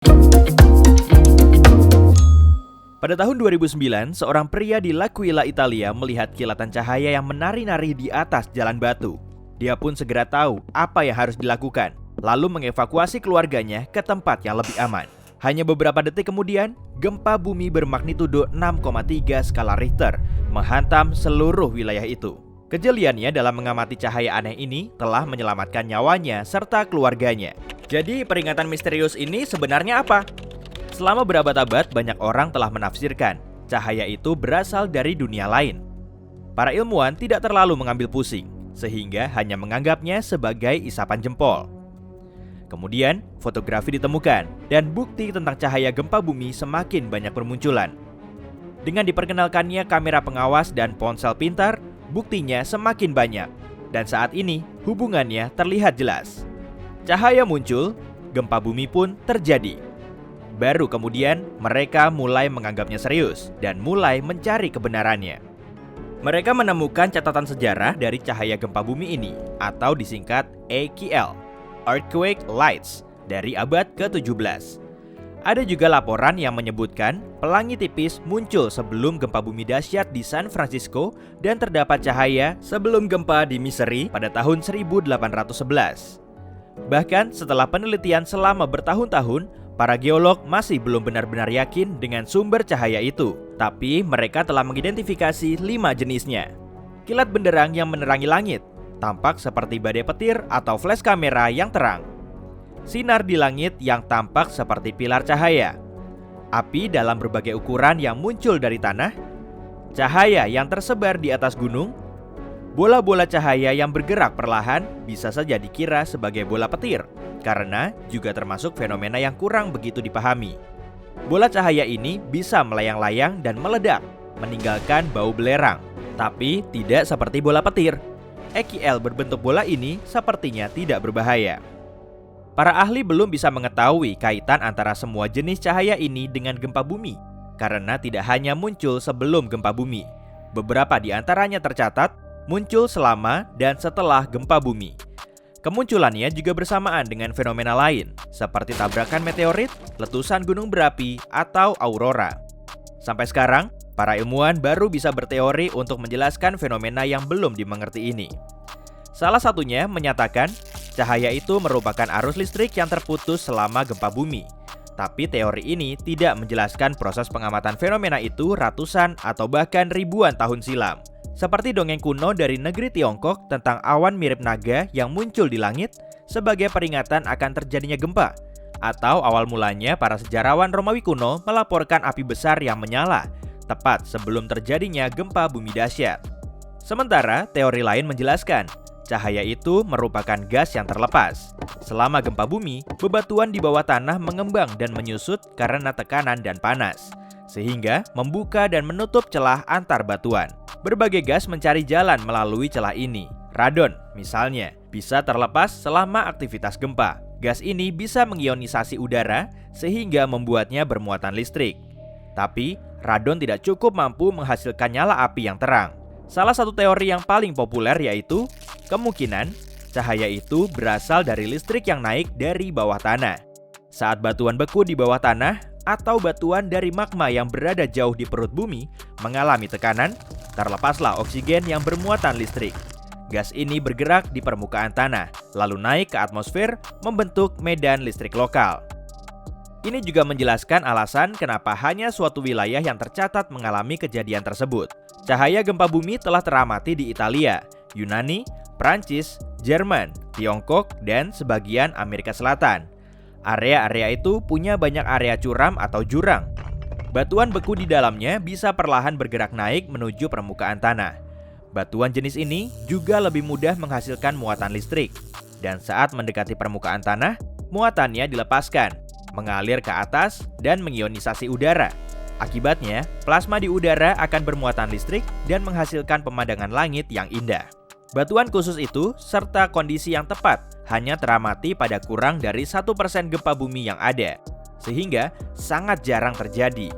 Pada tahun 2009, seorang pria di L'Aquila, Italia melihat kilatan cahaya yang menari-nari di atas jalan batu. Dia pun segera tahu apa yang harus dilakukan, lalu mengevakuasi keluarganya ke tempat yang lebih aman. Hanya beberapa detik kemudian, gempa bumi bermagnitudo 6,3 skala Richter menghantam seluruh wilayah itu. Kejeliannya dalam mengamati cahaya aneh ini telah menyelamatkan nyawanya serta keluarganya. Jadi peringatan misterius ini sebenarnya apa? Selama berabad-abad, banyak orang telah menafsirkan cahaya itu berasal dari dunia lain. Para ilmuwan tidak terlalu mengambil pusing, sehingga hanya menganggapnya sebagai isapan jempol. Kemudian, fotografi ditemukan, dan bukti tentang cahaya gempa bumi semakin banyak bermunculan. Dengan diperkenalkannya kamera pengawas dan ponsel pintar, buktinya semakin banyak. Dan saat ini, hubungannya terlihat jelas. Cahaya muncul, gempa bumi pun terjadi. Baru kemudian mereka mulai menganggapnya serius dan mulai mencari kebenarannya. Mereka menemukan catatan sejarah dari cahaya gempa bumi ini atau disingkat EQL, Earthquake Lights, dari abad ke-17. Ada juga laporan yang menyebutkan pelangi tipis muncul sebelum gempa bumi dahsyat di San Francisco dan terdapat cahaya sebelum gempa di Missouri pada tahun 1811. Bahkan setelah penelitian selama bertahun-tahun, para geolog masih belum benar-benar yakin dengan sumber cahaya itu, tapi mereka telah mengidentifikasi 5 jenisnya. Kilat benderang yang menerangi langit, tampak seperti badai petir atau flash kamera yang terang. Sinar di langit yang tampak seperti pilar cahaya. Api dalam berbagai ukuran yang muncul dari tanah. Cahaya yang tersebar di atas gunung. Bola-bola cahaya yang bergerak perlahan bisa saja dikira sebagai bola petir, karena juga termasuk fenomena yang kurang begitu dipahami. Bola cahaya ini bisa melayang-layang dan meledak, meninggalkan bau belerang, tapi tidak seperti bola petir. EQL berbentuk bola ini sepertinya tidak berbahaya. Para ahli belum bisa mengetahui kaitan antara semua jenis cahaya ini dengan gempa bumi, karena tidak hanya muncul sebelum gempa bumi. Beberapa di antaranya tercatat muncul selama dan setelah gempa bumi. Kemunculannya juga bersamaan dengan fenomena lain, seperti tabrakan meteorit, letusan gunung berapi, atau aurora. Sampai sekarang, para ilmuwan baru bisa berteori untuk menjelaskan fenomena yang belum dimengerti ini. Salah satunya menyatakan, cahaya itu merupakan arus listrik yang terputus selama gempa bumi. Tapi teori ini tidak menjelaskan proses pengamatan fenomena itu ratusan atau bahkan ribuan tahun silam. Seperti dongeng kuno dari negeri Tiongkok tentang awan mirip naga yang muncul di langit sebagai peringatan akan terjadinya gempa. Atau awal mulanya para sejarawan Romawi kuno melaporkan api besar yang menyala tepat sebelum terjadinya gempa bumi dahsyat. Sementara teori lain menjelaskan, cahaya itu merupakan gas yang terlepas. Selama gempa bumi, bebatuan di bawah tanah mengembang dan menyusut karena tekanan dan panas, sehingga membuka dan menutup celah antar batuan. Berbagai gas mencari jalan melalui celah ini. Radon, misalnya, bisa terlepas selama aktivitas gempa. Gas ini bisa mengionisasi udara sehingga membuatnya bermuatan listrik. Tapi, radon tidak cukup mampu menghasilkan nyala api yang terang. Salah satu teori yang paling populer yaitu kemungkinan cahaya itu berasal dari listrik yang naik dari bawah tanah. Saat batuan beku di bawah tanah atau batuan dari magma yang berada jauh di perut bumi mengalami tekanan, terlepaslah oksigen yang bermuatan listrik. Gas ini bergerak di permukaan tanah, lalu naik ke atmosfer membentuk medan listrik lokal. Ini juga menjelaskan alasan kenapa hanya suatu wilayah yang tercatat mengalami kejadian tersebut. Cahaya gempa bumi telah teramati di Italia, Yunani, Prancis, Jerman, Tiongkok, dan sebagian Amerika Selatan. Area-area itu punya banyak area curam atau jurang. Batuan beku di dalamnya bisa perlahan bergerak naik menuju permukaan tanah. Batuan jenis ini juga lebih mudah menghasilkan muatan listrik. Dan saat mendekati permukaan tanah, muatannya dilepaskan, mengalir ke atas dan mengionisasi udara. Akibatnya, plasma di udara akan bermuatan listrik dan menghasilkan pemandangan langit yang indah. Batuan khusus itu serta kondisi yang tepat hanya teramati pada kurang dari 1% gempa bumi yang ada, sehingga sangat jarang terjadi.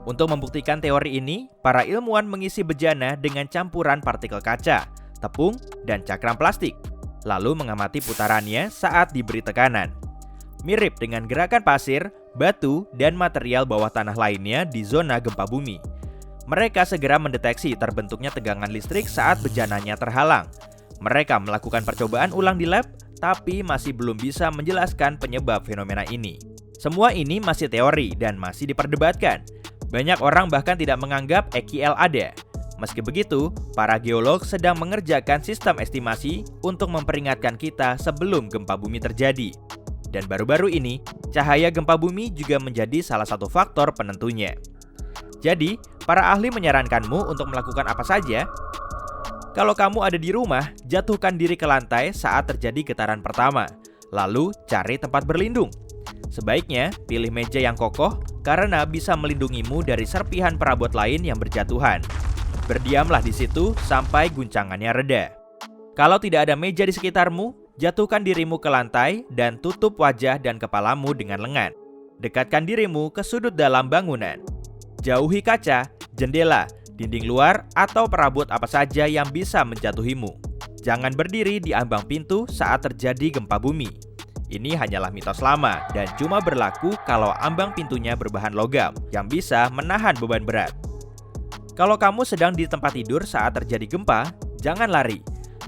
Untuk membuktikan teori ini, para ilmuwan mengisi bejana dengan campuran partikel kaca, tepung, dan cakram plastik, lalu mengamati putarannya saat diberi tekanan. Mirip dengan gerakan pasir, batu, dan material bawah tanah lainnya di zona gempa bumi. Mereka segera mendeteksi terbentuknya tegangan listrik saat bejananya terhalang. Mereka melakukan percobaan ulang di lab, tapi masih belum bisa menjelaskan penyebab fenomena ini. Semua ini masih teori dan masih diperdebatkan. Banyak orang bahkan tidak menganggap EQL ada. Meski begitu, para geolog sedang mengerjakan sistem estimasi untuk memperingatkan kita sebelum gempa bumi terjadi. Dan baru-baru ini, cahaya gempa bumi juga menjadi salah satu faktor penentunya. Jadi, para ahli menyarankanmu untuk melakukan apa saja? Kalau kamu ada di rumah, jatuhkan diri ke lantai saat terjadi getaran pertama, lalu cari tempat berlindung. Sebaiknya, pilih meja yang kokoh karena bisa melindungimu dari serpihan perabot lain yang berjatuhan. Berdiamlah di situ sampai guncangannya reda. Kalau tidak ada meja di sekitarmu, jatuhkan dirimu ke lantai dan tutup wajah dan kepalamu dengan lengan. Dekatkan dirimu ke sudut dalam bangunan. Jauhi kaca, jendela, dinding luar, atau perabot apa saja yang bisa menjatuhimu. Jangan berdiri di ambang pintu saat terjadi gempa bumi. Ini hanyalah mitos lama dan cuma berlaku kalau ambang pintunya berbahan logam yang bisa menahan beban berat. Kalau kamu sedang di tempat tidur saat terjadi gempa, jangan lari.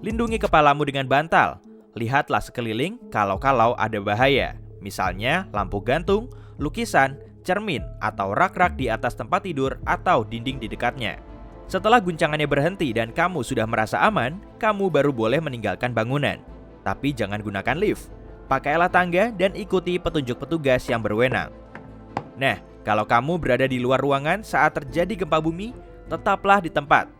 Lindungi kepalamu dengan bantal. Lihatlah sekeliling kalau ada bahaya. Misalnya lampu gantung, lukisan, cermin, atau rak-rak di atas tempat tidur atau dinding di dekatnya. Setelah guncangannya berhenti dan kamu sudah merasa aman, kamu baru boleh meninggalkan bangunan. Tapi jangan gunakan lift. Pakailah tangga dan ikuti petunjuk petugas yang berwenang. Nah, kalau kamu berada di luar ruangan saat terjadi gempa bumi, tetaplah di tempat.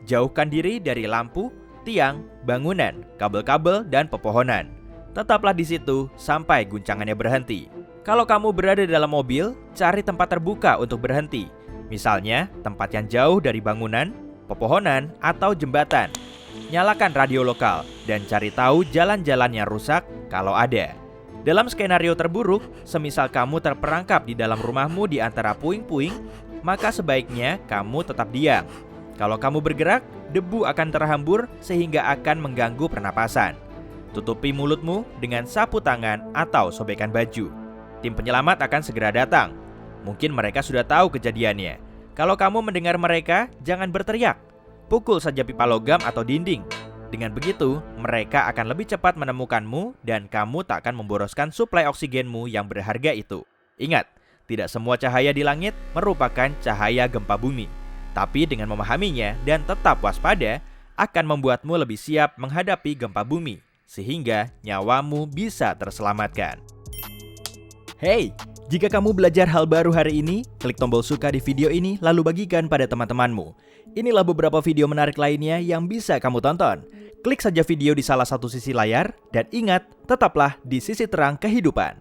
Jauhkan diri dari lampu, tiang, bangunan, kabel-kabel, dan pepohonan. Tetaplah di situ sampai guncangannya berhenti. Kalau kamu berada dalam mobil, cari tempat terbuka untuk berhenti. Misalnya, tempat yang jauh dari bangunan, pepohonan, atau jembatan. Nyalakan radio lokal dan cari tahu jalan-jalan yang rusak kalau ada. Dalam skenario terburuk, semisal kamu terperangkap di dalam rumahmu di antara puing-puing, maka sebaiknya kamu tetap diam. Kalau kamu bergerak, debu akan terhambur sehingga akan mengganggu pernapasan. Tutupi mulutmu dengan sapu tangan atau sobekan baju. Tim penyelamat akan segera datang. Mungkin mereka sudah tahu kejadiannya. Kalau kamu mendengar mereka, jangan berteriak. Pukul saja pipa logam atau dinding. Dengan begitu, mereka akan lebih cepat menemukanmu dan kamu tak akan memboroskan suplai oksigenmu yang berharga itu. Ingat, tidak semua cahaya di langit merupakan cahaya gempa bumi. Tapi dengan memahaminya dan tetap waspada, akan membuatmu lebih siap menghadapi gempa bumi, sehingga nyawamu bisa terselamatkan. Hey, jika kamu belajar hal baru hari ini, klik tombol suka di video ini lalu bagikan pada teman-temanmu. Inilah beberapa video menarik lainnya yang bisa kamu tonton. Klik saja video di salah satu sisi layar, dan ingat, tetaplah di sisi terang kehidupan.